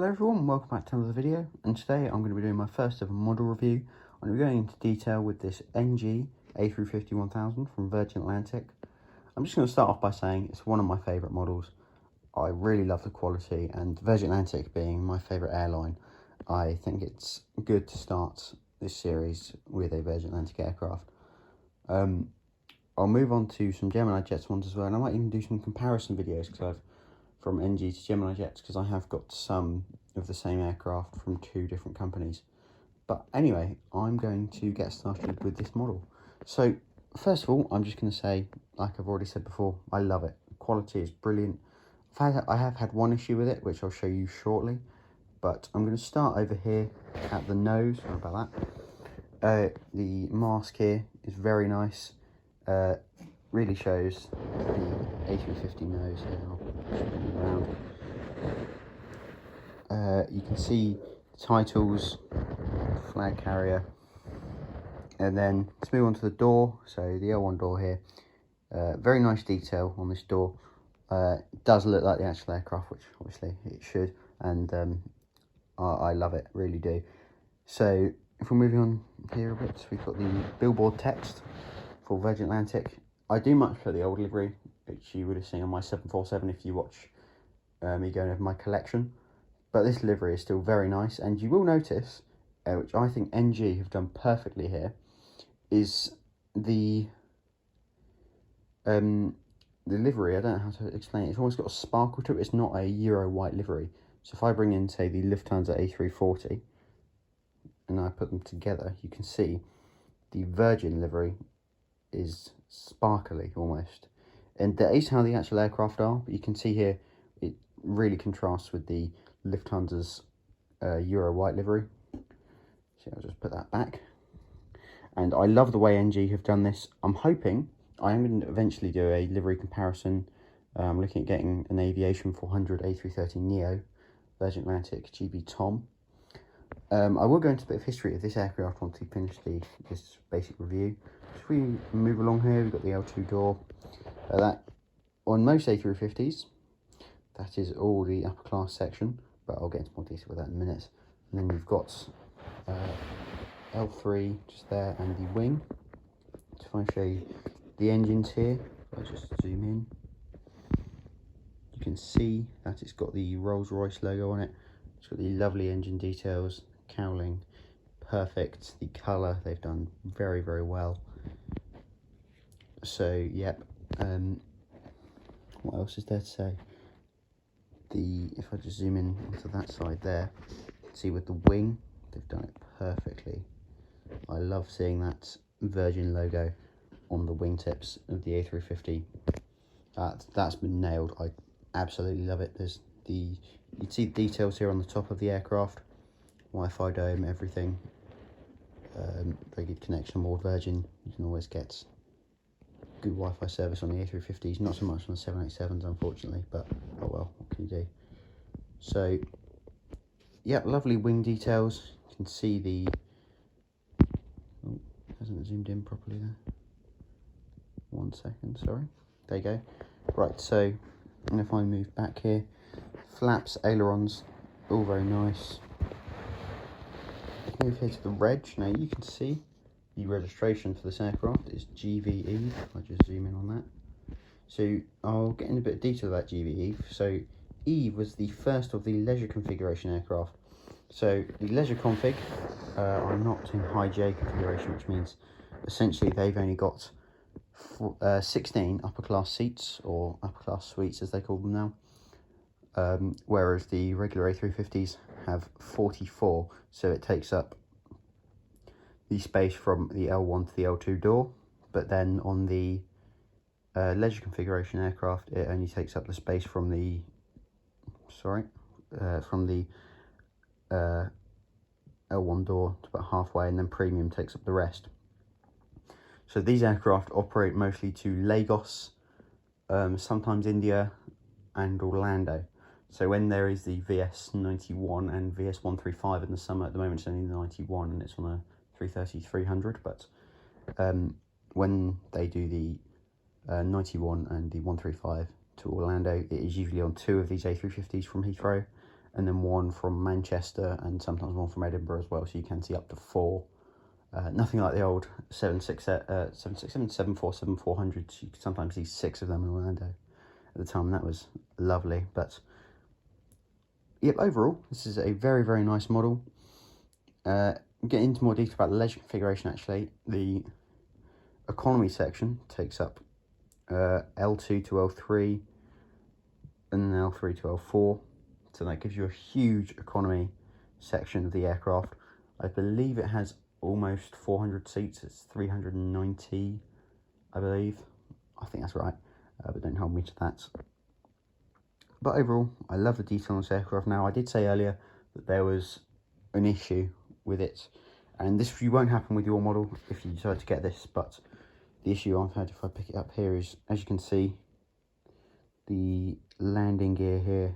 Hello everyone, welcome back to another video, and today I'm going to be doing my first ever model review. I'm going to be going into detail with this NG A350-1000 from Virgin Atlantic. I'm just going to start off by saying it's one of my favourite models. I really love the quality, and Virgin Atlantic being my favourite airline, I think it's good to start this series with a Virgin Atlantic aircraft. I'll move on to some Gemini Jets ones as well, and I might even do some comparison videos from NG to Gemini Jets, because I have got some of the same aircraft from two different companies. But anyway, I'm going to get started with this model. So first of all, I'm just going to say, like I've already said before, I love it. The quality is brilliant. I have had one issue with it, which I'll show you shortly, but I'm going to start over here at the nose. Sorry about that. The mask here is very nice. Really shows the A350 nose here. I'll spin it around. You can see the titles, flag carrier, and then let's move on to the door. So the L1 door here, very nice detail on this door. It does look like the actual aircraft, which obviously it should, and I love it, really do. So if we're moving on here a bit, we've got the billboard text for Virgin Atlantic. I do much for the old livery, which you would have seen on my 747 if you watch me going over my collection. But this livery is still very nice, and you will notice, which I think NG have done perfectly here, is the livery. I don't know how to explain it. It's almost got a sparkle to it. It's not a Euro white livery. So if I bring in, say, the Lufthansa A340, and I put them together, you can see the Virgin livery is sparkly almost, and that is how the actual aircraft are. But you can see here it really contrasts with the Lufthansa's Euro white livery. So I'll just put that back, and I love the way NG have done this. I'm hoping I am going to eventually do a livery comparison. I'm looking at getting an Aviation 400 A330neo Virgin Atlantic GB Tom. I will go into a bit of history of this aircraft once we finish this basic review. If we move along here, we've got the L2 door. That on most A350s, that is all the upper class section, but I'll get into more detail with that in a minute. And then you've got L3 just there, and the wing. So if I show you the engines here, I'll just zoom in. You can see that it's got the Rolls-Royce logo on it. It's got the lovely engine details, cowling, perfect. The colour they've done very, very well. So yep. What else is there to say? If I just zoom in onto that side there, you can see with the wing, they've done it perfectly. I love seeing that Virgin logo on the wingtips of the A350. That's been nailed. I absolutely love it. You can see the details here on the top of the aircraft, Wi-Fi dome, everything. Very good connection on board Virgin. You can always get good Wi-Fi service on the A350s, not so much on the 787s unfortunately, but oh well, what can you do? So yeah, lovely wing details. You can see the hasn't zoomed in properly there. 1 second, sorry. There you go. Right, so and if I move back here, flaps, ailerons, all very nice. Move here to the reg. Now you can see the registration for this aircraft is G-VEVE. I'll just zoom in on that. So I'll get in a bit of detail about G-VEVE. So Eve was the first of the leisure configuration aircraft. So the leisure config are not in high J configuration, which means essentially they've only got 16 upper class seats, or upper class suites as they call them now. Whereas the regular A350s have 44, so it takes up the space from the L1 to the L2 door, but then on the leisure configuration aircraft, it only takes up the space from the L1 door to about halfway, and then premium takes up the rest. So these aircraft operate mostly to Lagos, sometimes India and Orlando. So when there is the VS91 and VS135 in the summer, at the moment it's only the 91 and it's on a 330-300, but when they do the 91 and the 135 to Orlando, it is usually on two of these A350s from Heathrow, and then one from Manchester, and sometimes one from Edinburgh as well, so you can see up to 4. Nothing like the old 747-400s. You could sometimes see 6 of them in Orlando at the time, and that was lovely. But yep, overall, this is a very, very nice model. Get into more detail about the leisure configuration. Actually, the economy section takes up L2 to L3 and then L3 to L4, so that gives you a huge economy section of the aircraft. I believe it has almost 400 seats. It's 390, I believe. I think that's right, but don't hold me to that. But overall, I love the detail on this aircraft. Now, I did say earlier that there was an issue with it, and this issue won't happen with your model if you decide to get this, but the issue I've had, if I pick it up here, is, as you can see, the landing gear here,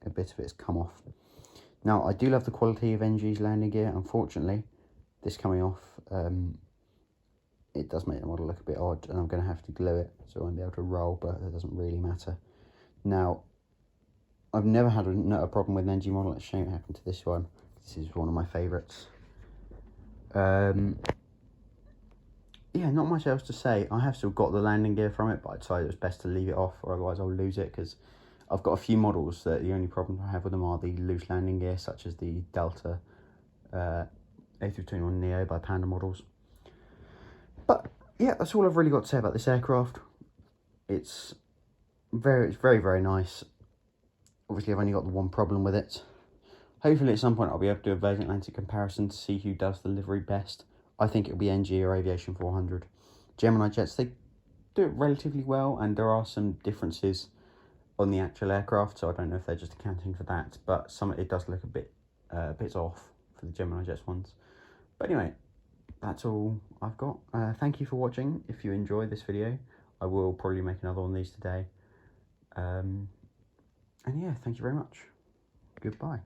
a bit of it's come off. Now, I do love the quality of NG's landing gear. Unfortunately, this coming off, it does make the model look a bit odd, and I'm going to have to glue it so I won't be able to roll, but that doesn't really matter. Now, I've never had a problem with an NG model. It's a shame it happened to this one. This is one of my favourites. Yeah, not much else to say. I have still got the landing gear from it, but I decided it was best to leave it off, or otherwise I'll lose it, because I've got a few models that the only problem I have with them are the loose landing gear, such as the Delta A321neo by Panda models. But yeah, that's all I've really got to say about this aircraft. It's very, very nice. Obviously, I've only got the one problem with it. Hopefully, at some point, I'll be able to do a Virgin Atlantic comparison to see who does the livery best. I think it'll be NG or Aviation 400. Gemini jets, they do it relatively well, and there are some differences on the actual aircraft, so I don't know if they're just accounting for that, but it does look a bit off for the Gemini jets ones. But anyway, that's all I've got. Thank you for watching. If you enjoyed this video, I will probably make another one of these today. And yeah, thank you very much. Goodbye.